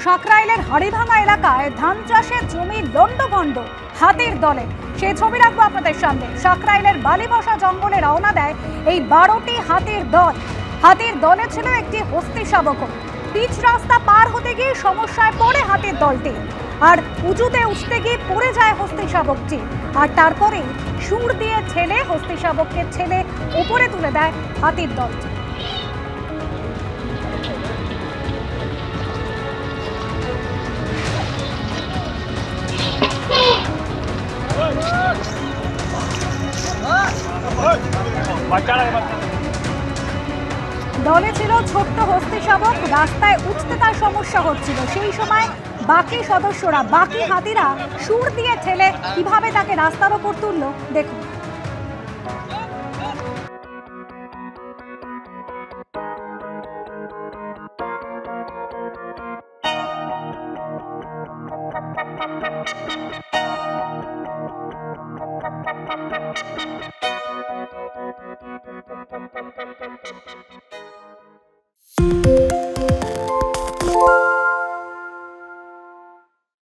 সাঁকরাইলের হাড়িভাঙা এলাকায় ধান চাষের জমি লন্ডভন্ড হাতির দলে। সেই ছবি রাখবো আপনাদের সামনে। সাঁকরাইলের বালিবসা জঙ্গলে রওনা দেয় এই 12টি হাতির দল। হাতির দলে ছিল একটি হস্তি শাবকও। পিচ রাস্তা পার হতে গিয়ে সমস্যায় পড়ে হাতির দলটি, আর উঁচুতে উঠতে গিয়ে পড়ে যায় হস্তি শাবকটি, আর তারপরে সুর দিয়ে ঠেলে হস্তি শাবককে ঠেলে উপরে তুলে দেয় হাতির দলটি। দলে ছিল ছোট্ট হস্তি শাবক। রাস্তায় উঠতে তার সমস্যা হচ্ছিল। সেই সময় বাকি সদস্যরা, বাকি হাতিরা সুর দিয়ে ঠেলে কিভাবে তাকে রাস্তার ওপর তুললো দেখুন।